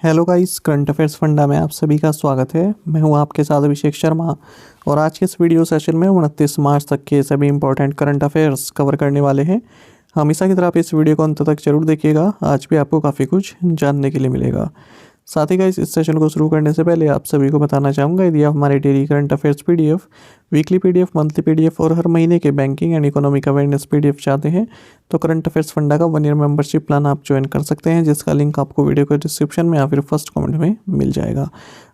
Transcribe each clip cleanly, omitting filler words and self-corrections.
Hello guys, current affairs funda में आप सभी का स्वागत है। मैं हूं आपके साथ अभिषेक शर्मा और आज के इस वीडियो सेशन में 29 मार्च तक के सभी इंपॉर्टेंट करंट अफेयर्स कवर करने वाले हैं। हमेशा की तरह आप इस वीडियो को अंत तक जरूर देखिएगा, आज भी आपको काफ़ी कुछ जानने के लिए मिलेगा। साथ ही गाइस, इस सेशन को शुरू करने से पहले आप सभी को बताना चाहूँगा, यदि आप हमारे daily current affairs PDF, weekly PDF, monthly PDF और हर महीने के banking and economic awareness PDF चाहते हैं तो करंट अफेयर्स फंडा का 1 ईयर मेंबरशिप प्लान आप ज्वाइन कर सकते हैं, जिसका लिंक आपको वीडियो के डिस्क्रिप्शन में या फिर फर्स्ट कमेंट में मिल जाएगा।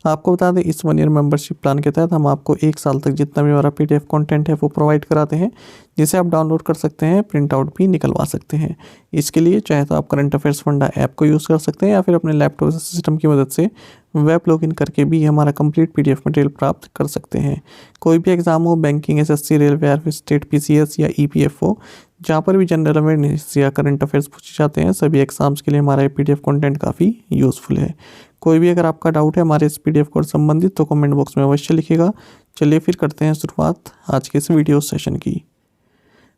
आपको बता दें, इस 1 ईयर मेंबरशिप प्लान के तहत हम आपको 1 साल तक जितना भी हमारा पीडीएफ कंटेंट है वो प्रोवाइड कराते हैं, जिसे आप डाउनलोड कर सकते हैं, प्रिंट आउट भी निकलवा सकते हैं। इसके लिए चाहे तो आप करंट अफेयर्स फंडा ऐप को यूज़ कर सकते हैं या फिर अपने लैपटॉप सिस्टम की मदद से वेब लॉगिन करके भी हमारा कंप्लीट पीडीएफ मटेरियल प्राप्त कर सकते हैं। कोई भी एग्जाम हो, banking, SSC, railway, RP, state, PCS या ईपीएफओ, जहाँ पर भी जनरल अवेयरनेस या करंट अफेयर्स पूछे जाते हैं, सभी एग्जाम्स के लिए हमारा पीडीएफ कंटेंट काफ़ी यूज़फुल है। कोई भी अगर आपका डाउट है हमारे इस पीडीएफ को संबंधित तो कमेंट बॉक्स में अवश्य लिखिएगा। चलिए फिर करते हैं शुरुआत आज के इस वीडियो सेशन की।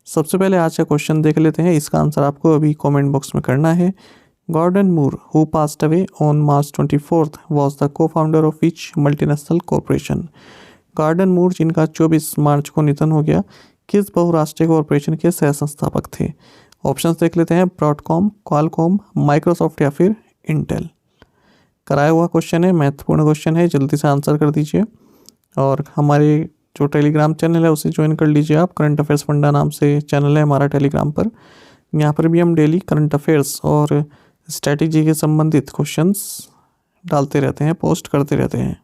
सबसे पहले आज का क्वेश्चन देख लेते हैं, इसका आंसर आपको अभी कमेंट बॉक्स में करना है। Gordon Moore, who passed away on March 24th, was the cofounder of which multinational corporation. Gordon Moore, जिनका 24 मार्च को निधन हो गया, किस बहुराष्ट्रीय कॉरपोरेशन के सह संस्थापक थे। ऑप्शंस देख लेते हैं, ब्रॉडकॉम, क्वालकॉम, माइक्रोसॉफ्ट या फिर इंटेल। कराया हुआ क्वेश्चन है, महत्वपूर्ण क्वेश्चन है, जल्दी से आंसर कर दीजिए और हमारे जो टेलीग्राम चैनल है उसे ज्वाइन कर लीजिए आप। करंट अफेयर्स फंडा नाम से चैनल है हमारा टेलीग्राम पर। यहाँ पर भी हम डेली करंट अफेयर्स और स्ट्रैटेजी के संबंधित क्वेश्चंस डालते रहते हैं, पोस्ट करते रहते हैं।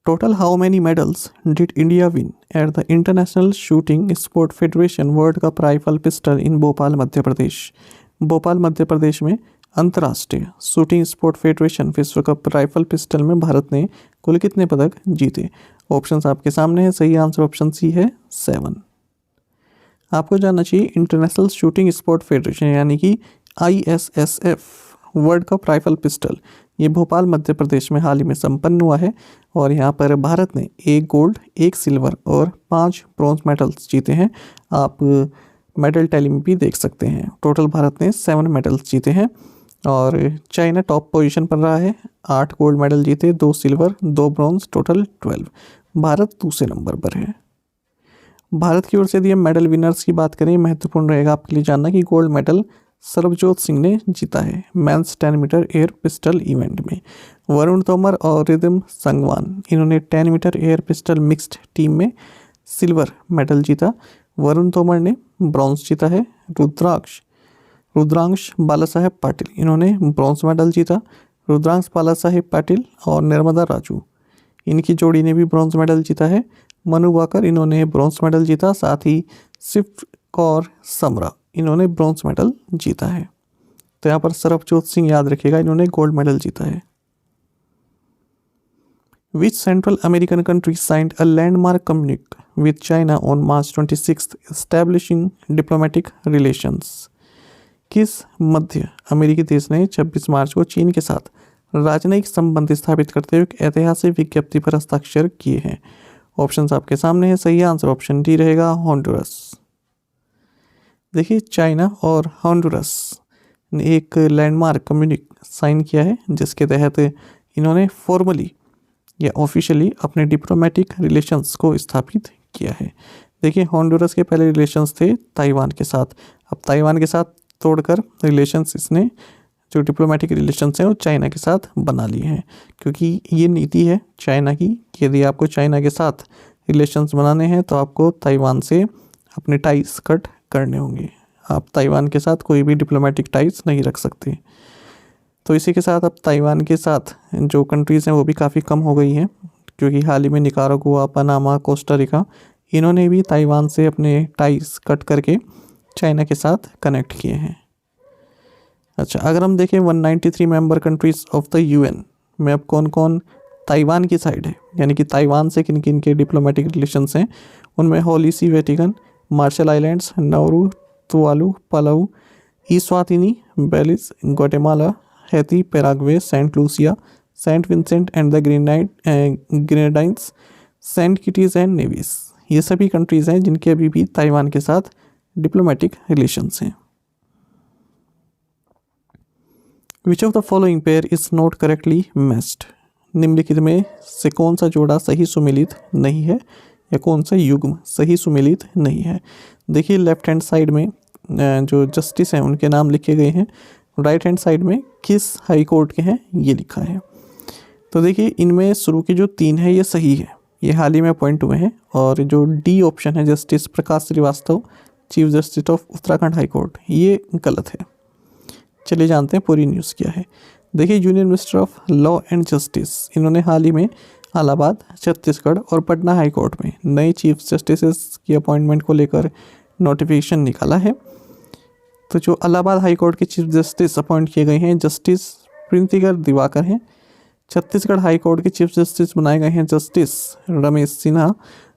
Total how many medals did India win at the International Shooting Sport Federation World Cup Rifle Pistol in Bhopal Madhya Pradesh. Bhopal Madhya Pradesh में अंतर्राष्ट्रीय शूटिंग स्पोर्ट फेडरेशन विश्व कप राइफल पिस्टल में भारत ने कुल कितने पदक जीते। ऑप्शंस आपके सामने है, सही आंसर ऑप्शन सी है 7। आपको जानना चाहिए, इंटरनेशनल शूटिंग स्पोर्ट फेडरेशन यानी कि ISSF world cup rifle pistol ये भोपाल मध्य प्रदेश में हाल ही में संपन्न हुआ है और यहाँ पर भारत ने 1 गोल्ड, 1 सिल्वर और 5 ब्रॉन्ज मेडल्स जीते हैं। आप मेडल टैली में भी देख सकते हैं। टोटल भारत ने 7 मेडल्स जीते हैं और चाइना टॉप पोजीशन पर रहा है, 8 गोल्ड मेडल जीते, 2 सिल्वर, 2 ब्रॉन्ज, टोटल 12। भारत दूसरे नंबर पर है। भारत की ओर से यदि हम मेडल विनर्स की बात करें, महत्वपूर्ण रहेगा आपके लिए जानना कि गोल्ड मेडल सर्वजोत सिंह ने जीता है men's 10 metre air pistol event में। वरुण तोमर और रिदम संगवान, इन्होंने 10 metre air pistol mixed team में सिल्वर मेडल जीता। वरुण तोमर ने ब्रॉन्ज जीता है। रुद्रांश बालासाहेब पाटिल, इन्होंने ब्रॉन्ज मेडल जीता। रुद्रांश बालासाहेब पाटिल और नर्मदा राजू, इनकी जोड़ी ने भी ब्रॉन्ज मेडल जीता है। मनु वाकर, इन्होंने ब्रॉन्ज मेडल जीता। साथ ही शिव कौर समरा, इन्होंने ब्रॉन्ज मेडल जीता है। तो यहाँ पर सरबजोत सिंह याद रखिएगा, इन्होंने गोल्ड मेडल जीता है। Which Central American country signed a landmark communique with China on March 26th, establishing diplomatic relations? किस मध्य अमेरिकी देश ने 26 मार्च को चीन के साथ राजनयिक संबंध स्थापित करते हुए एक ऐतिहासिक विज्ञप्ति पर हस्ताक्षर किए हैं। ऑप्शंस आपके सामने है, सही आंसर ऑप्शन डी रहेगा, हॉन्डुरस। देखिए, चाइना और हॉन्डुरस ने एक लैंडमार्क कम्युनिक साइन किया है, जिसके तहत इन्होंने फॉर्मली या ऑफिशियली अपने डिप्लोमेटिक रिलेशंस को स्थापित किया है। देखिए, हॉन्डुरस के पहले रिलेशंस थे ताइवान के साथ, अब ताइवान के साथ तोड़कर रिलेशंस इसने जो डिप्लोमेटिक रिलेशंस हैं वो चाइना के साथ बना लिए हैं, क्योंकि ये नीति है चाइना की कि यदि आपको चाइना के साथ रिलेशंस बनाने हैं तो आपको ताइवान से अपने टाइज कट करने होंगे। आप ताइवान के साथ कोई भी डिप्लोमेटिक टाइज नहीं रख सकते। तो इसी के साथ अब ताइवान के साथ जो कंट्रीज़ हैं वो भी काफ़ी कम हो गई हैं, क्योंकि हाल ही में निकारागुआ, पनामा, कोस्टा रिका, इन्होंने भी ताइवान से अपने टाइज कट करके चाइना के साथ कनेक्ट किए हैं। अच्छा, अगर हम देखें 193 member countries of the UN में अब कौन कौन ताइवान की साइड है, यानी कि ताइवान से किन किन के डिप्लोमेटिक रिलेशंस हैं, उनमें Holy See Vatican, Marshall Islands, Nauru, Tuvalu, Palau, Eswatini, Belize, Guatemala, Haiti, Paraguay, Saint Lucia, Saint Vincent and the Grenadines, Saint Kitts and Nevis, ये सभी कंट्रीज़ हैं जिनके अभी भी ताइवान के साथ डिप्लोमेटिक रिलेशंस हैं। Which of the following pair is not correctly matched, निम्नलिखित में से कौन सा जोड़ा सही सुमेलित नहीं है या कौन सा युग्म सही सुमेलित नहीं है। देखिए लेफ्ट हैंड साइड में जो जस्टिस हैं उनके नाम लिखे गए हैं, राइट हैंड साइड में किस हाई कोर्ट के हैं ये लिखा है। तो देखिए इनमें शुरू की जो 3 है ये सही है, ये हाल ही में अपॉइंट हुए हैं, और जो डी ऑप्शन है justice Prakash Shrivastava chief justice of Uttarakhand high court, ये गलत है। चलिए जानते हैं पूरी न्यूज़ क्या है। देखिए union minister of law and justice, इन्होंने हाल ही में इलाहाबाद, छत्तीसगढ़ और पटना हाई कोर्ट में नए चीफ जस्टिस की अपॉइंटमेंट को लेकर नोटिफिकेशन निकाला है। तो जो इलाहाबाद हाई कोर्ट के चीफ जस्टिस अपॉइंट किए गए हैं जस्टिस प्रिंतिकर दिवाकर हैं। छत्तीसगढ़ हाई कोर्ट के चीफ जस्टिस बनाए गए हैं जस्टिस रमेश सिन्हा,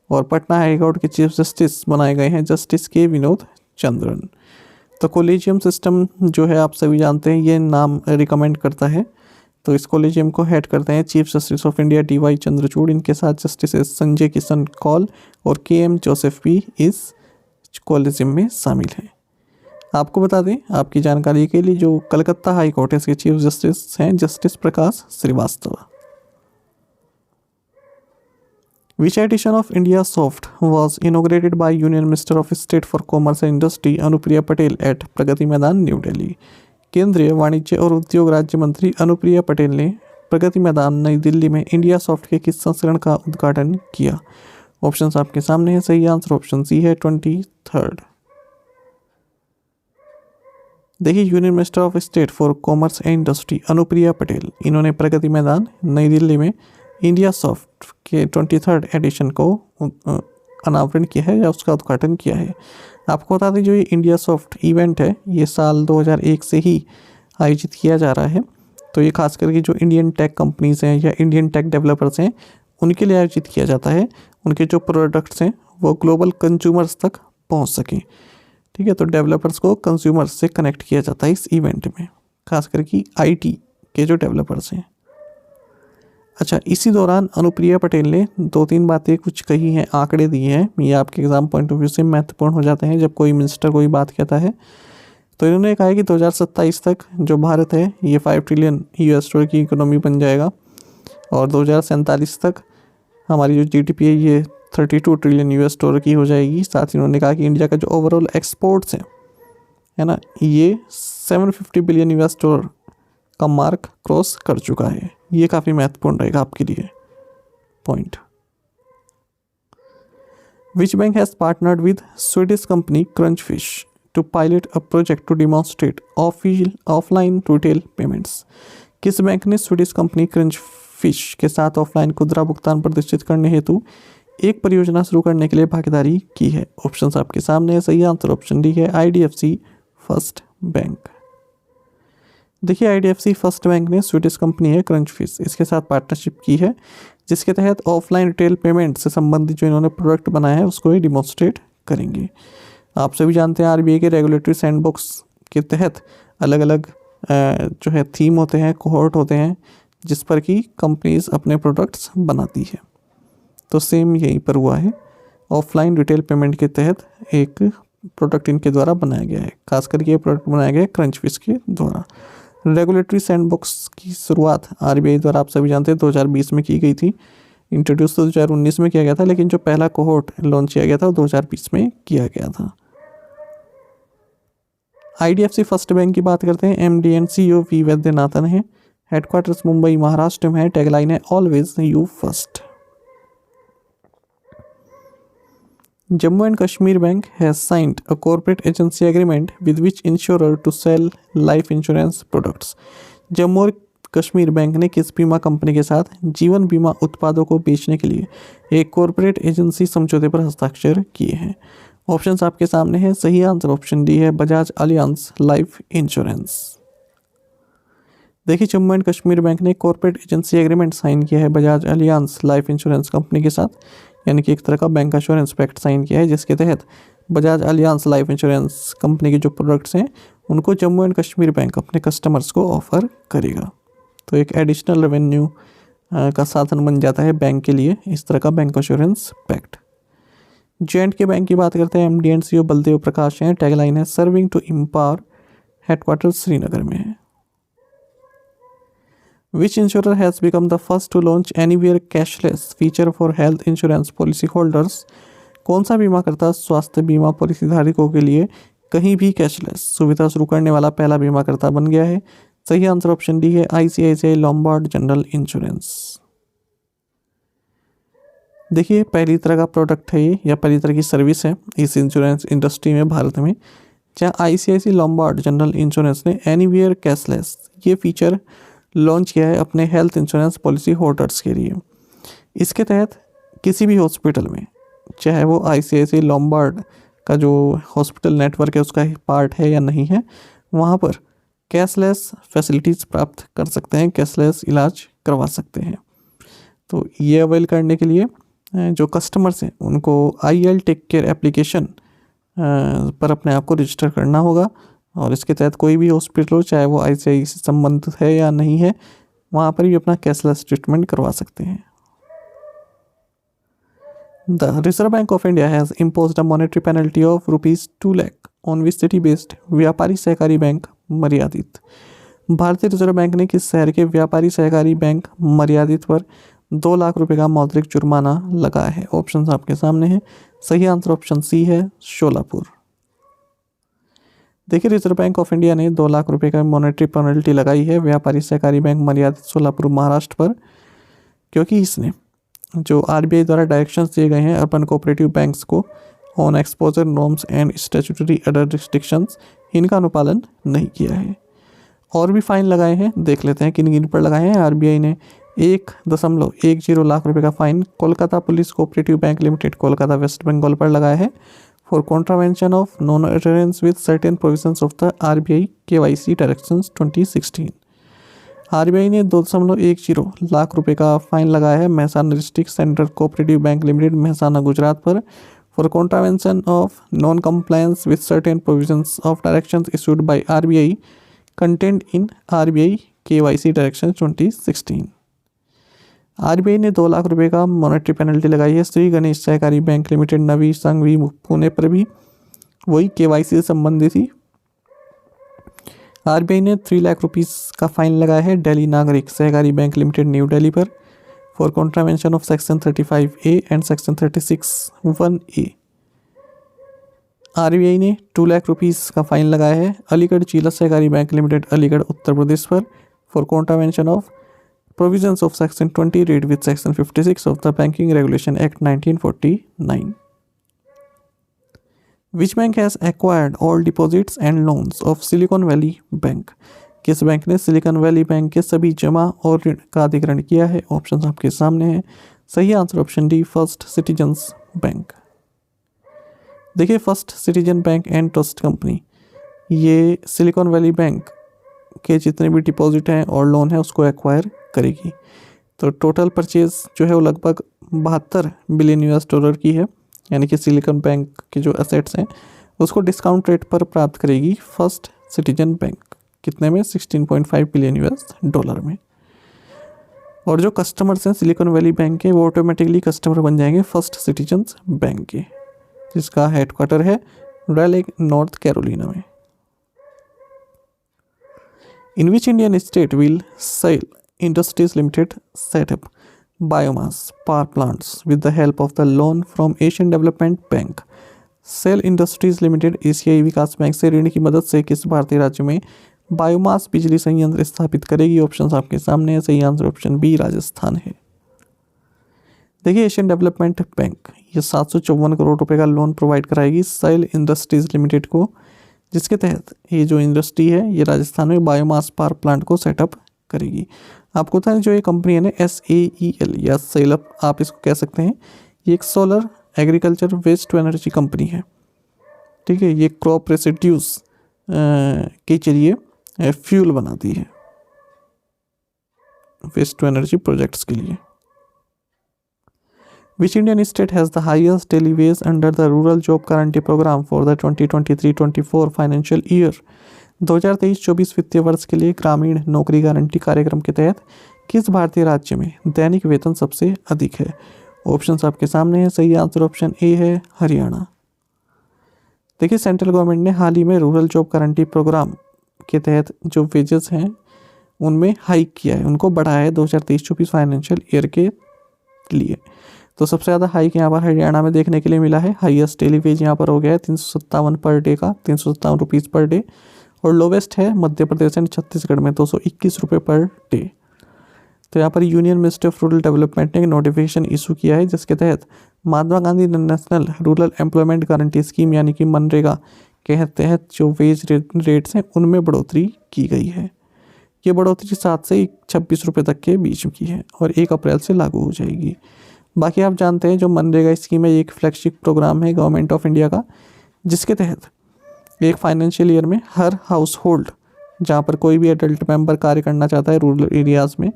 और पटना हाई कोर्ट के चीफ जस्टिस बनाए गए हैं जस्टिस के विनोद चंद्रन। तो कोलेजियम सिस्टम जो है आप सभी जानते हैं, ये नाम रिकमेंड करता है। तो इस कोलेजियम को हेड करते हैं chief justice of India DY Chandrachud, इनके साथ जस्टिस संजय किशन कौल और KM जोसेफ भी इस कोलेजियम में शामिल हैं। आपको बता दें आपकी जानकारी के लिए, जो कलकत्ता हाई कोर्ट है इसके चीफ जस्टिस हैं justice Prakash Shrivastava. Which edition of India Soft was inaugurated by Union Minister of State for Commerce and Industry Anupriya Patel at Pragati Maidan new Delhi. केंद्रीय वाणिज्य और उद्योग राज्य मंत्री अनुप्रिया पटेल ने प्रगति मैदान नई दिल्ली में इंडिया सॉफ्ट के किस संस्करण का उद्घाटन किया। ऑप्शंस आपके सामने हैं, सही आंसर ऑप्शन सी है 23rd। देखिए union minister of state for commerce and industry Anupriya Patel, इन्होंने प्रगति मैदान नई दिल्ली में इंडिया सॉफ्ट के 23rd एडिशन को अनावरण किया है या उसका उद्घाटन किया है। आपको बता दें जो ये इंडिया सॉफ्ट इवेंट है ये साल 2001 से ही आयोजित किया जा रहा है। तो ये खास करके जो इंडियन टेक कंपनीज़ हैं या इंडियन टेक डेवलपर्स हैं उनके लिए आयोजित किया जाता है, उनके जो प्रोडक्ट्स हैं वो ग्लोबल कंज्यूमर्स तक पहुंच सकें। ठीक है, तो डेवलपर्स को कंज्यूमर्स से कनेक्ट किया जाता है इस इवेंट में, खास करके IT के जो डेवलपर्स हैं। अच्छा, इसी दौरान अनुप्रिया पटेल ने 2-3 बातें कुछ कही हैं, आंकड़े दिए हैं, ये आपके एग्जाम पॉइंट ऑफ व्यू से महत्वपूर्ण हो जाते हैं जब कोई मिनिस्टर कोई बात कहता है। तो इन्होंने कहा है कि 2027 तक जो भारत है ये $5 ट्रिलियन की इकोनॉमी बन जाएगा, और 2047 तक हमारी जो GDP है ये $32 ट्रिलियन की हो जाएगी। साथ ही उन्होंने कहा कि इंडिया का जो ओवरऑल एक्सपोर्ट्स है ना, ये $750 बिलियन का मार्क क्रॉस कर चुका है। ये काफ़ी महत्वपूर्ण रहेगा आपके लिए point. Which bank has partnered with Swedish company Crunchfish to pilot a project to demonstrate offline retail payments. किस बैंक ने स्वीडिश कंपनी क्रंचफिश के साथ ऑफलाइन खुदरा भुगतान प्रदर्शित करने हेतु एक परियोजना शुरू करने के लिए भागीदारी की है। ऑप्शंस आपके सामने है, सही आंसर ऑप्शन डी है IDFC फर्स्ट बैंक। देखिए IDFC फर्स्ट बैंक ने स्वीडिश कंपनी है क्रंचफिश, इसके साथ पार्टनरशिप की है, जिसके तहत ऑफलाइन रिटेल पेमेंट से संबंधित जो इन्होंने प्रोडक्ट बनाया है उसको ही डिमॉन्स्ट्रेट करेंगे। आप सभी जानते हैं RBI के रेगुलेटरी सैंडबॉक्स के तहत अलग अलग जो है थीम होते हैं, कोहोर्ट होते हैं, जिस पर कि कंपनीज अपने प्रोडक्ट्स बनाती है। तो सेम यहीं पर हुआ है, ऑफलाइन रिटेल पेमेंट के तहत एक प्रोडक्ट इनके द्वारा बनाया गया है, खास करके ये प्रोडक्ट बनाया गया है क्रंचफिश के द्वारा। रेगुलेटरी सैंडबॉक्स की शुरुआत RBI द्वारा आप सभी जानते हैं 2020 में की गई थी, इंट्रोड्यूस तो 2019 में किया गया था, लेकिन जो पहला कोहोर्ट लॉन्च किया गया था वो 2020 में किया गया था। IDFC फर्स्ट बैंक की बात करते हैं, MD and CEO V Vaidyanathan है, हेडक्वार्टर्स मुंबई महाराष्ट्र में है, टैगलाइन है always you first. Jammu and Kashmir Bank has signed a corporate agency agreement with which insurer to sell life insurance products. Jammu और कश्मीर बैंक ने किस बीमा कंपनी के साथ जीवन बीमा उत्पादों को बेचने के लिए एक कॉर्पोरेट एजेंसी समझौते पर हस्ताक्षर किए हैं। ऑप्शंस आपके सामने हैं, सही आंसर ऑप्शन डी है बजाज अलियांस लाइफ इंश्योरेंस। देखिए जम्मू एंड कश्मीर बैंक ने कॉर्पोरेट एजेंसी एग्रीमेंट साइन किया है Bajaj alliance life insurance company के साथ, यानी कि एक तरह का बैंक इंश्योरेंस पैक्ट साइन किया है, जिसके तहत Bajaj alliance life insurance company के जो प्रोडक्ट्स हैं उनको जम्मू एंड कश्मीर बैंक अपने कस्टमर्स को ऑफर करेगा। तो एक एडिशनल रेवेन्यू का साधन बन जाता है बैंक के लिए इस तरह का bank insurance pact. J&K bank की बात करते हैं, MD and CEO Baldev Prakash हैं। टैगलाइन है serving to empower, headquarter Srinagar में है। Which insurer has become the first to launch anywhere cashless feature for health insurance policy holders? कौन सा बीमा करता स्वास्थ्य बीमा पॉलिसी धारकों के लिए कहीं भी कैशलेस सुविधा शुरू करने वाला पहला बीमा करता बन गया है? सही आंसर ऑप्शन डी है, ICICI लोम्बार्ड जनरल इंश्योरेंस। देखिए पहली तरह का प्रोडक्ट है ये, या पहली तरह की सर्विस है इस इंश्योरेंस इंडस्ट्री में भारत में, जहाँ ICICI लोम्बार्ड जनरल इंश्योरेंस ने एनीवेयर कैशलेस ये फीचर लॉन्च किया है अपने हेल्थ इंश्योरेंस पॉलिसी होल्डर्स के लिए। इसके तहत किसी भी हॉस्पिटल में, चाहे वो ICICI लोम्बार्ड का जो हॉस्पिटल नेटवर्क है उसका पार्ट है या नहीं है, वहाँ पर कैशलेस फैसिलिटीज़ प्राप्त कर सकते हैं, कैशलेस इलाज करवा सकते हैं। तो ये अवेल करने के लिए जो कस्टमर्स हैं उनको IL टेक केयर एप्लीकेशन पर अपने आप को रजिस्टर करना होगा, और इसके तहत कोई भी हॉस्पिटल हो, चाहे वो ICICI से संबंधित है या नहीं है, वहाँ पर भी अपना कैशलेस ट्रीटमेंट करवा सकते हैं। The reserve bank of India has imposed a monetary penalty of ₹2 lakh on which city based व्यापारी सहकारी बैंक मर्यादित। भारतीय रिजर्व बैंक ने किस शहर के व्यापारी सहकारी बैंक मर्यादित पर 2 लाख रुपए का मौद्रिक जुर्माना लगाया है? ऑप्शन आपके सामने है। सही आंसर ऑप्शन सी है, शोलापुर। देखिए रिजर्व बैंक ऑफ इंडिया ने 2 लाख रुपए का मॉनेटरी पेनल्टी लगाई है व्यापारी सहकारी बैंक मर्यादित सोलापुर महाराष्ट्र पर, क्योंकि इसने जो RBI द्वारा डायरेक्शंस दिए गए हैं अर्बन कोऑपरेटिव बैंक्स को on exposure norms and statutory other restrictions, इनका अनुपालन नहीं किया है। और भी फाइन लगाए हैं, देख लेते हैं किन किन पर लगाए हैं। RBI ने 1.10 लाख रुपए का fine Kolkata police cooperative bank limited Kolkata West Bengal पर लगाया है for contravention of non adherence with certain provisions of the RBI KYC directions 2016। RBI ने 2.10 लाख रुपए का फाइन लगाया है Mehsana district central cooperative bank limited Mehsana Gujarat पर for contravention of non compliance with certain provisions of directions issued by RBI contained in RBI KYC directions 2016। RBI ने 2 लाख रुपए का monetary penalty लगाई है श्री गणेश सहकारी बैंक लिमिटेड नवी संघवी पुणे पर भी, वही KYC से संबंधित थी। RBI ने 3 लाख रुपीस का फाइन लगाया है दिल्ली नागरिक सहकारी बैंक लिमिटेड न्यू दिल्ली पर for contravention of section 35A and section 36(1)A। RBI ने 2 लाख रुपीस का फाइन लगाया है अलीगढ़ जिला सहकारी बैंक लिमिटेड अलीगढ़ उत्तर प्रदेश पर for contravention of provisions of section 20 read with section 56 of the Banking Regulation Act 1949. Which bank has acquired all deposits and loans of Silicon Valley Bank? किस bank ने silicon Valley Bank के सभी जमा और ऋण का अधिग्रहण किया है? ऑप्शन आपके सामने है। सही answer option D, First Citizens Bank. देखिए First Citizen Bank and Trust Company ये सिलिकॉन वैली बैंक के जितने भी डिपॉजिट हैं और लोन है उसको एक्वायर करेगी। तो टोटल परचेज जो है वो लगभग 72 बिलियन US डॉलर की है, यानी कि सिलिकॉन बैंक के जो एसेट्स हैं उसको डिस्काउंट रेट पर प्राप्त करेगी फर्स्ट सिटीजन बैंक। कितने में? 16.5 बिलियन US डॉलर में। और जो कस्टमर्स हैं सिलिकॉन वैली बैंक के वो ऑटोमेटिकली कस्टमर बन जाएंगे फर्स्ट सिटीजन्स बैंक के, जिसका हेडक्वार्टर है रैलेग नॉर्थ कैरोलिना में। In which Indian state will SAIL Industries Limited set up biomass power plants with the help of the loan from Asian Development Bank? SAIL Industries Limited एशियाई विकास bank से ऋण की मदद से किस भारतीय राज्य में बायोमास बिजली संयंत्र स्थापित करेगी? ऑप्शन आपके सामने है। सही आंसर ऑप्शन बी, राजस्थान है। देखिए एशियन डेवलपमेंट बैंक ये 754 करोड़ रुपए का लोन प्रोवाइड कराएगी SAIL इंडस्ट्रीज लिमिटेड को, जिसके तहत ये जो इंडस्ट्री है ये राजस्थान में बायोमास पावर प्लांट को सेटअप करेगी। आपको पता है जो ये कंपनी है ना SAEL या सेलअप आप इसको कह सकते हैं, ये एक solar agriculture waste to energy company है। ठीक है, ये क्रॉप रेसिड्यूज के जरिए फ्यूल बनाती है वेस्ट टू एनर्जी प्रोजेक्ट्स के लिए। Which Indian state has the highest daily wage under the Rural Job Guarantee Program for the 2023-24 financial year? 2023-24 वित्तीय वर्ष के लिए ग्रामीण नौकरी गारंटी कार्यक्रम के तहत किस भारतीय राज्य में दैनिक वेतन सबसे अधिक है? ऑप्शंस आपके सामने है। सही आंसर ऑप्शन ए है हरियाणा। देखिए, सेंट्रल गवर्नमेंट ने हाल ही में रूरल जॉब गारंटी प्रोग्राम के तहत जो वेजेस हैं उनमें हाइक किया है, उनको बढ़ाया है 2023-24 फाइनेंशियल ईयर के लिए। तो सबसे ज़्यादा हाइक यहाँ पर हरियाणा में देखने के लिए मिला है। हाईएस्ट डेली वेज यहाँ पर हो गया है 357 पर डे का, 357 रुपीज़ पर डे। और लोवेस्ट है मध्य प्रदेश एंड छत्तीसगढ़ में 221 रुपये पर डे। तो यहाँ पर Union Ministry of Rural Development ने एक नोटिफिकेशन इशू किया है, जिसके तहत Mahatma Gandhi National Rural Employment Guarantee Scheme यानी कि मनरेगा के तहत जो वेज रेट्स हैं उनमें बढ़ोतरी की गई है। ये बढ़ोतरी 7 से 26 रुपये तक के बीच की है और 1 अप्रैल से लागू हो जाएगी। बाकी आप जानते हैं जो मनरेगा स्कीम है ये एक फ्लैगशिप प्रोग्राम है गवर्नमेंट ऑफ इंडिया का, जिसके तहत एक फाइनेंशियल ईयर में हर हाउस होल्ड जहाँ पर कोई भी एडल्ट मेंबर कार्य करना चाहता है रूरल एरियाज़ में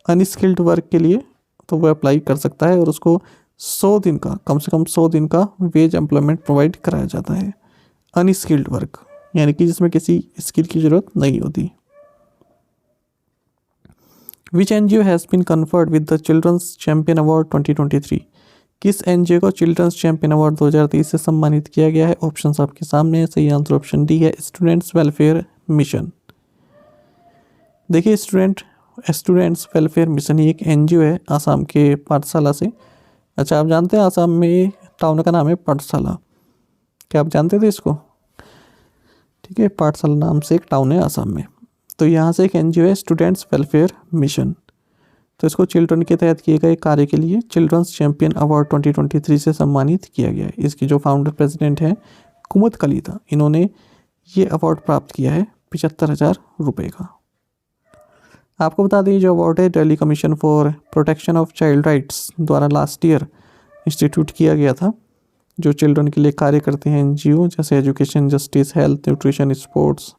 अनस्किल्ड वर्क के लिए, तो वो अप्लाई कर सकता है और उसको 100 दिन का, कम से कम 100 दिन का वेज एम्प्लॉयमेंट प्रोवाइड कराया जाता है। अनस्किल्ड वर्क यानी कि जिसमें किसी स्किल की ज़रूरत नहीं होती। Which NGO has been conferred with the Children's Champion Award 2023? किस NGO को चिल्ड्रंस चैंपियन अवार्ड 2023 से सम्मानित किया गया है? ऑप्शंस आपके सामने है। सही आंसर ऑप्शन डी है स्टूडेंट्स वेलफेयर मिशन। देखिए, स्टूडेंट्स वेलफेयर मिशन एक NGO है आसाम के पाठशाला से। अच्छा, आप जानते हैं आसाम में टाउन का नाम है पाठशाला, क्या आप जानते थे इसको? ठीक है, पाठशाला नाम से एक टाउन है आसाम में। तो यहाँ से एक NGO है स्टूडेंट्स वेलफेयर मिशन। तो इसको चिल्ड्रन के तहत किए गए कार्य के लिए चिल्ड्रंस चैंपियन अवार्ड 2023 से सम्मानित किया गया है। इसकी जो फाउंडर प्रेसिडेंट हैं कुमुद कलिता, इन्होंने ये अवार्ड प्राप्त किया है 75,000 रुपये का। आपको बता दें जो अवार्ड है Delhi commission for protection of child rights द्वारा लास्ट ईयर इंस्टीट्यूट किया गया था। जो चिल्ड्रन के लिए कार्य करते हैं NGO, जैसे education, justice, health, nutrition, sports,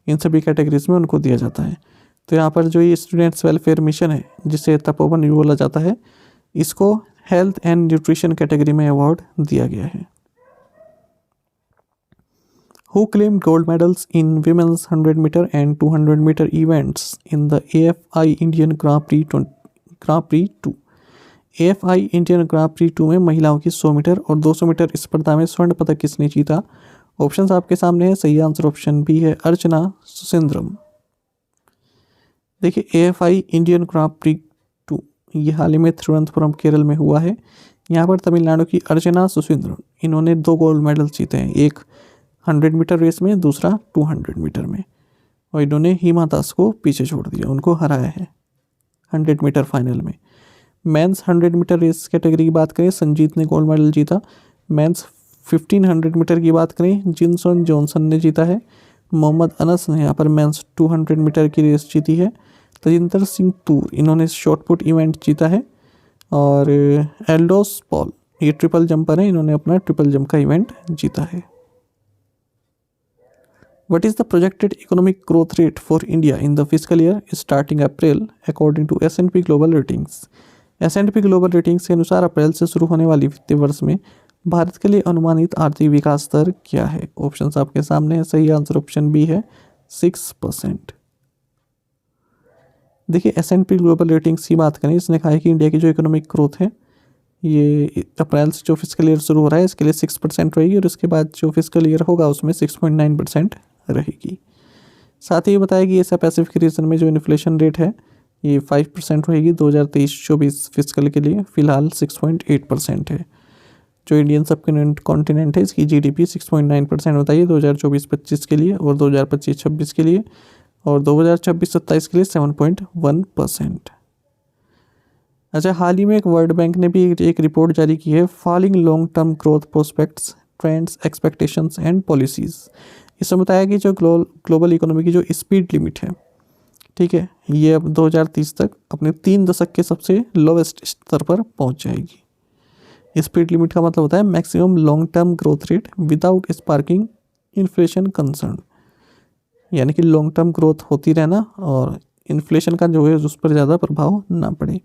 इन सभी कैटेगरीज में उनको दिया जाता है। तो यहाँ पर जो ये स्टूडेंट्स वेलफेयर मिशन है, जिसे तपोवन भी बोला जाता है, इसको हेल्थ एंड न्यूट्रिशन कैटेगरी में अवार्ड दिया गया है। Who claimed gold medals in women's 100 meter and 200 meter events in the AFI Indian Grand Prix 2? AFI Indian Grand Prix 2 में महिलाओं की 100 मीटर और 200 मीटर स्पर्धा में स्वर्ण पदक किसने जीता? ऑप्शंस आपके सामने है। सही आंसर ऑप्शन बी है अर्चना सुसिंद्रम। देखिए, AFI इंडियन ग्रांड प्री 2 ये हाल ही में तिरुवनंतपुरम केरल में हुआ है। यहाँ पर तमिलनाडु की अर्चना सुसिंद्रम, इन्होंने 2 गोल्ड मेडल जीते हैं, एक 100 मीटर रेस में, दूसरा 200 मीटर में। और इन्होंने हिमा दास को पीछे छोड़ दिया, उनको हराया है 100 मीटर फाइनल में। मेंस 100 मीटर रेस कैटेगरी की बात करें, संजीत ने गोल्ड मेडल जीता। मेंस 1500 मीटर की बात करें, जिनसन जॉनसन ने जीता है। मोहम्मद अनस ने यहाँ पर मेंस 200 मीटर की रेस जीती है। तजिंदर सिंह तूर, इन्होंने शॉर्ट पुट इवेंट जीता है। और एल्डोस पॉल, ये ट्रिपल जंपर है, इन्होंने अपना ट्रिपल जंप का इवेंट जीता है। What is the projected economic growth rate for India in the fiscal year starting April according to S&P Global Ratings? S&P Global Ratings के अनुसार अप्रैल से शुरू होने वाली वित्तीय वर्ष में भारत के लिए अनुमानित आर्थिक विकास दर क्या है? ऑप्शंस आपके सामने है। सही आंसर ऑप्शन बी है 6%। देखिए, S&P ग्लोबल रेटिंग्स की बात करें, इसने कहा है कि इंडिया की जो इकोनॉमिक ग्रोथ है ये अप्रैल से जो फिस्कल ईयर शुरू हो रहा है इसके लिए 6% रहेगी और उसके बाद जो फिस्कल ईयर होगा उसमें 6.9% रहेगी। साथ ही ये बताया कि एशिया पैसिफिक रीजन में जो इन्फ्लेशन रेट है ये 5% रहेगी 2023-24 फिस्कल के लिए। फ़िलहाल 6.8% है। जो इंडियन सब कॉन्टिनेंट है इसकी GDP 6.9% बताइए 2024-25 के लिए और 2025-26 के लिए, और 2026-27 के लिए 7.1%। अच्छा, हाल ही में एक वर्ल्ड बैंक ने भी एक रिपोर्ट जारी की है, falling long term growth prospects, trends, expectations and policies. इसमें बताया कि जो ग्लोबल इकोनॉमी की जो स्पीड लिमिट है, ठीक है, ये अब 2030 तक अपने 3 दशक के सबसे लोवेस्ट स्तर पर पहुंच जाएगी। स्पीड लिमिट का मतलब होता है maximum long term growth rate without sparking inflation concern, यानी कि लॉन्ग टर्म ग्रोथ होती रहना और इन्फ्लेशन का जो है उस पर ज़्यादा प्रभाव ना पड़े।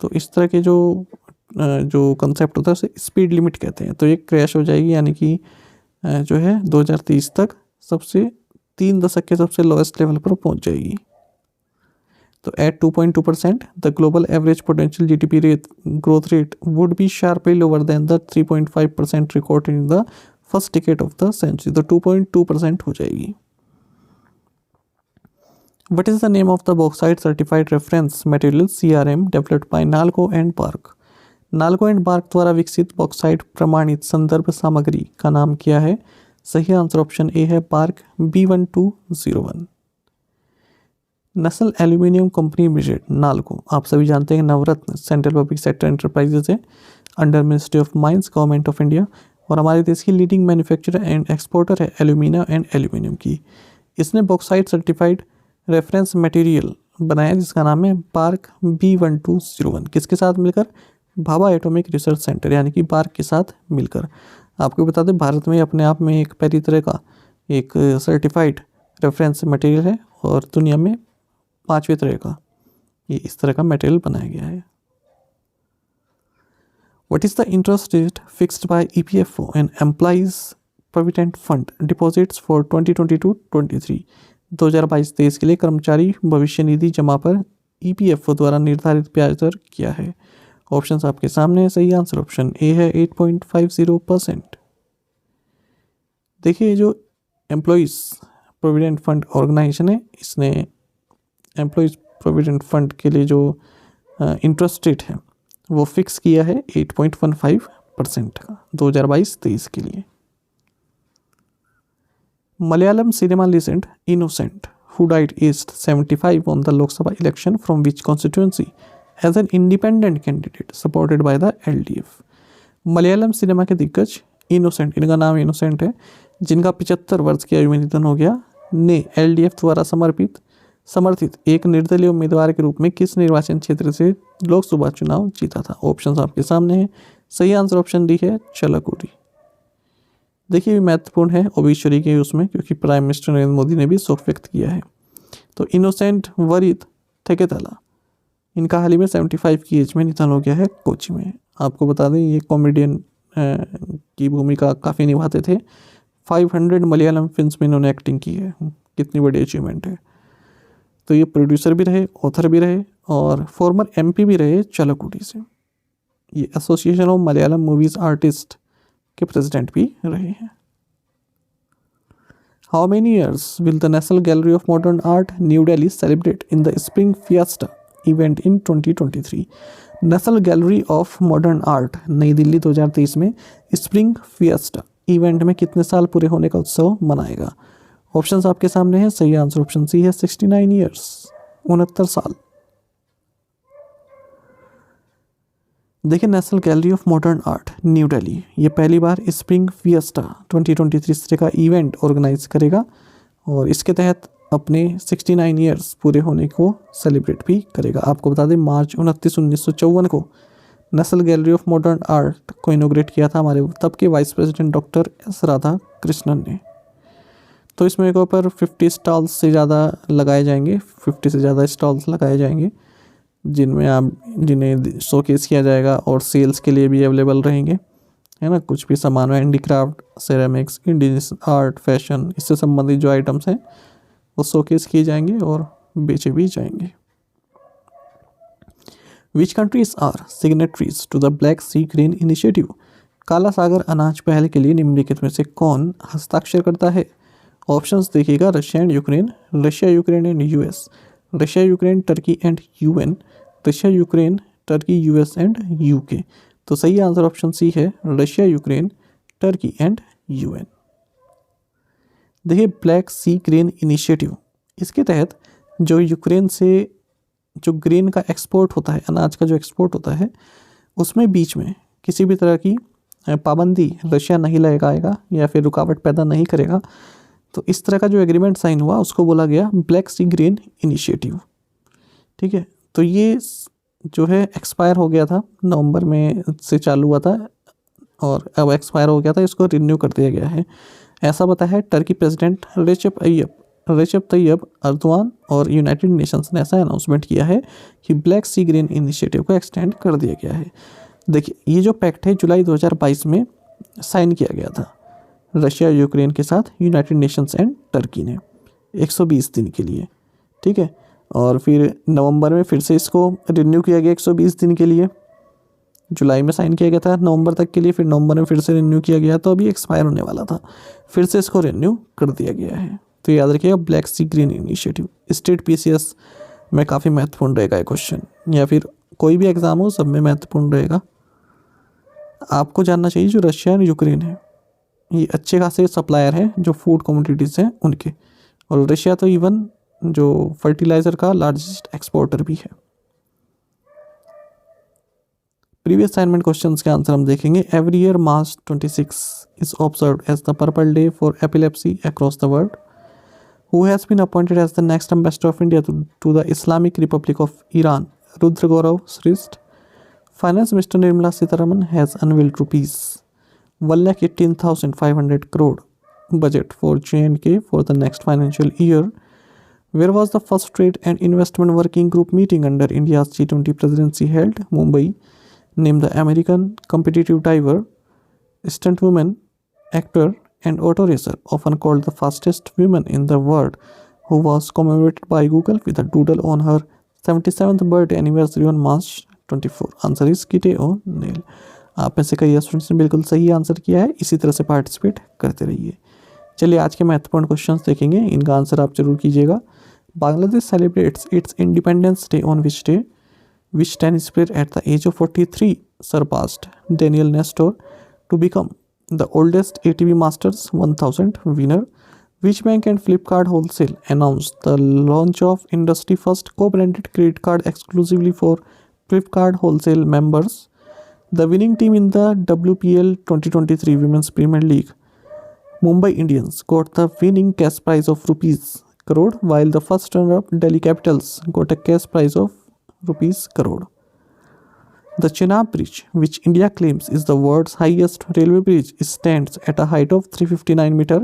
तो इस तरह के जो कंसेप्ट होता है उसे स्पीड लिमिट कहते हैं। तो ये क्रैश हो जाएगी, यानी कि जो है 2030 तक 3 दशक के सबसे लोएस्ट लेवल पर पहुंच जाएगी। तो at 2.2% the global average potential GDP rate growth rate would be sharply lower than the 3.5% recorded in the first decade of the century. तो 2.2% हो जाएगी। What is the name of the bauxite certified reference material CRM developed by Nalco and Bark? Nalco and BARC द्वारा विकसित bauxite प्रमाणित संदर्भ सामग्री का नाम क्या है? सही आंसर ऑप्शन ए है BARC B1201। National aluminium company limited Nalco आप सभी जानते हैं Navratna central public sector enterprises है under ministry of mines government of India और हमारे देश की लीडिंग मैन्युफैक्चरर एंड एक्सपोर्टर है एल्यूमिना एंड एल्यूमिनियम की। इसने बॉक्साइट सर्टिफाइड रेफरेंस मटेरियल बनाया जिसका नाम है बार्क B1201। किसके साथ मिलकर? भाभा एटॉमिक रिसर्च सेंटर यानी कि बार्क के साथ मिलकर। आपको बता दें भारत में अपने आप में एक पहली तरह का एक सर्टिफाइड रेफरेंस मटेरियल है और दुनिया में 5वें तरह का ये इस तरह का मटेरियल बनाया गया है। What is the interest rate fixed by EPFO and employees provident fund deposits for 2022-23? 2022-23 के लिए कर्मचारी भविष्य निधि जमा पर EPFO द्वारा निर्धारित ब्याज दर क्या है? ऑप्शंस आपके सामने है। सही आंसर ऑप्शन ए है 8.50%। देखिए जो एम्प्लॉइज प्रोविडेंट फंड ऑर्गेनाइजेशन है इसने एम्प्लॉइज प्रोविडेंट फंड के लिए जो इंटरेस्ट रेट है वो फिक्स किया है 8.15% का 2022-23 के लिए। Malayalam cinema legend Innocent, who died aged 75 on the Lok Sabha election from which constituency as an independent candidate supported by the LDF? Malayalam cinema के दिग्गज इनोसेंट, इनका नाम इनोसेंट है, जिनका 75 वर्ष की आयु में निधन हो गया, ने LDF द्वारा समर्थित एक निर्दलीय उम्मीदवार के रूप में किस निर्वाचन क्षेत्र से लोकसभा चुनाव जीता था? ऑप्शंस आपके सामने हैं। सही आंसर ऑप्शन डी है चलकुडी। देखिए ये महत्वपूर्ण है ओबीश्वरी के उसमें क्योंकि प्राइम मिनिस्टर नरेंद्र मोदी ने भी शोक व्यक्त किया है। तो इनोसेंट वरित थेकेतला इनका हाल ही में 75 की एज में निधन हो गया है कोची में। आपको बता दें ये कॉमेडियन की भूमिका काफ़ी निभाते थे। 500 मलयालम फिल्म्स में इन्होंने एक्टिंग की है, कितनी बड़ी अचीवमेंट है। तो ये प्रोड्यूसर भी रहे, ऑथर भी रहे और फॉर्मर MP भी रहे चलकुडी से। ये association of Malayalam movies artist के प्रेसिडेंट भी रहे हैं। How many years will the national gallery of modern art new Delhi celebrate in the spring fiesta event in 2023? National gallery of modern art नई दिल्ली 2023 में स्प्रिंग फिएस्टा इवेंट में कितने साल पूरे होने का उत्सव मनाएगा? ऑप्शंस आपके सामने हैं। सही आंसर ऑप्शन सी है 69 ईयर्स, 69 साल। देखिए national gallery of modern art new Delhi ये पहली बार स्प्रिंग फिएस्टा 2023 का इवेंट ऑर्गेनाइज करेगा और इसके तहत अपने 69 ईयर्स पूरे होने को सेलिब्रेट भी करेगा। आपको बता दें मार्च 29, 1954 को national gallery of modern art को इनोग्रेट किया था हमारे तब के vice president doctor S Radhakrishnan ने। तो इसमें के ऊपर 50 स्टॉल्स से ज़्यादा लगाए जाएंगे, 50 से ज़्यादा स्टॉल्स लगाए जाएंगे जिन्हें शोकेस किया जाएगा और सेल्स के लिए भी अवेलेबल रहेंगे, है ना। कुछ भी सामान handicraft, ceramics, indigenous art, fashion इससे संबंधित जो आइटम्स हैं वो शोकेस किए जाएंगे और बेचे भी जाएंगे। Which countries are signatories to the Black Sea grain initiative? काला सागर अनाज पहल के लिए निम्नलिखित में से कौन हस्ताक्षर करता है? ऑप्शंस देखिएगा Russia and Ukraine, Russia Ukraine and US, Russia Ukraine Turkey and UN, Russia Ukraine Turkey US and UK। तो सही आंसर ऑप्शन सी है Russia Ukraine Turkey and UN। देखिए ब्लैक सी ग्रीन इनिशिएटिव इसके तहत जो Ukraine से जो grain का एक्सपोर्ट होता है, अनाज का जो एक्सपोर्ट होता है, उसमें बीच में किसी भी तरह की पाबंदी रशिया नहीं लगाएगा या फिर रुकावट पैदा नहीं करेगा। तो इस तरह का जो एग्रीमेंट साइन हुआ उसको बोला गया ब्लैक सी ग्रीन इनिशिएटिव। ठीक है, तो ये जो है एक्सपायर हो गया था, नवंबर में से चालू हुआ था और अब एक्सपायर हो गया था, इसको रिन्यू कर दिया गया है। ऐसा बताया है टर्की प्रेसिडेंट रेजब तैयब अर्दवान और यूनाइटेड नेशंस ने ऐसा अनाउंसमेंट किया है कि ब्लैक सी ग्रीन इनिशिएटिव को एक्सटेंड कर दिया गया है। देखिए ये जो पैक्ट है जुलाई 2022 में साइन किया गया था रशिया यूक्रेन के साथ यूनाइटेड नेशंस एंड टर्की ने 120 दिन के लिए। ठीक है, और फिर नवंबर में फिर से इसको रिन्यू किया गया 120 दिन के लिए। जुलाई में साइन किया गया था नवंबर तक के लिए, फिर नवंबर में फिर से रिन्यू किया गया, तो अभी एक्सपायर होने वाला था, फिर से इसको रिन्यू कर दिया गया है। तो याद रखिएगा black Sea grain initiative state PCS में काफ़ी महत्वपूर्ण रहेगा ये क्वेश्चन, या फिर कोई भी एग्जाम हो सब में महत्वपूर्ण रहेगा। आपको जानना चाहिए जो रशिया और यूक्रेन है ये अच्छे खासे सप्लायर हैं जो फूड कमोडिटीज़ हैं उनके, और रशिया तो इवन जो फर्टिलाइज़र का लार्जेस्ट एक्सपोर्टर भी है। प्रीवियस असाइनमेंट क्वेश्चंस के आंसर हम देखेंगे। Every year March 26 is observed as the purple day for epilepsy across the world. Who has been appointed as the next ambassador of India to the Islamic Republic of Iran? Rudra Gaurav Shrestha. Finance minister Nirmala Sitharaman has unveiled rupees 1,18,500 crore budget for J&K for the next financial year. Where was the first trade and investment working group meeting under India's G20 presidency held? Mumbai. Name the American competitive diver, stunt woman, actor, and auto racer, often called the fastest woman in the world, who was commemorated by Google with a doodle on her 77th birthday anniversary on March 24. Answer is Kitty O'Neill. आप में से कई students ने बिल्कुल सही answer किया है, इसी तरह से पार्टिसिपेट करते रहिए। चलिए आज के महत्वपूर्ण क्वेश्चंस देखेंगे, इनका आंसर आप जरूर कीजिएगा। Bangladesh celebrates it's independence day on which day? Which tennis player at the age of 43 surpassed Daniel Nestor to become the oldest ATP Masters 1000 winner? Which bank and Flipkart Wholesale announced the launch of industry first co-branded credit card exclusively for Flipkart Wholesale members? The winning team in the WPL 2023 Women's Premier League, Mumbai Indians, got the winning cash prize of rupees crore, while the first runner-up Delhi Capitals got a cash prize of rupees crore. The Chenab Bridge, which India claims is the world's highest railway bridge, stands at a height of 359 meter,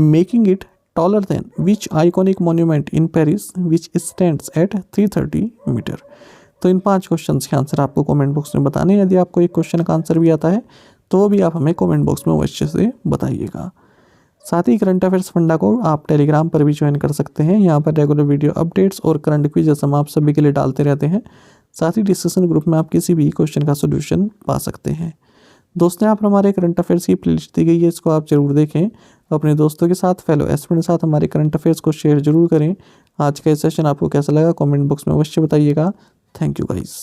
making it taller than which iconic monument in Paris, which stands at 330 meter. तो इन 5 questions के answer आपको comment box में बताने हैं। यदि आपको एक question का आंसर भी आता है तो भी आप हमें कमेंट बॉक्स में अवश्य से बताइएगा। साथ ही करंट अफेयर्स फंडा को आप टेलीग्राम पर भी ज्वाइन कर सकते हैं। यहाँ पर रेगुलर वीडियो अपडेट्स और करंट क्विज़ हम आप सभी के लिए डालते रहते हैं। साथ ही डिस्कशन ग्रुप में आप किसी भी क्वेश्चन का सोल्यूशन पा सकते हैं। दोस्तों आप हमारे करंट अफेयर्स की प्लेलिस्ट दी गई है, इसको आप जरूर देखें। अपने दोस्तों के साथ, फेलो एस्पिरेंट के साथ हमारे करंट अफेयर्स को शेयर जरूर करें। आज का ये सेशन आपको कैसा लगा कमेंट बॉक्स में अवश्य बताइएगा। Thank you guys.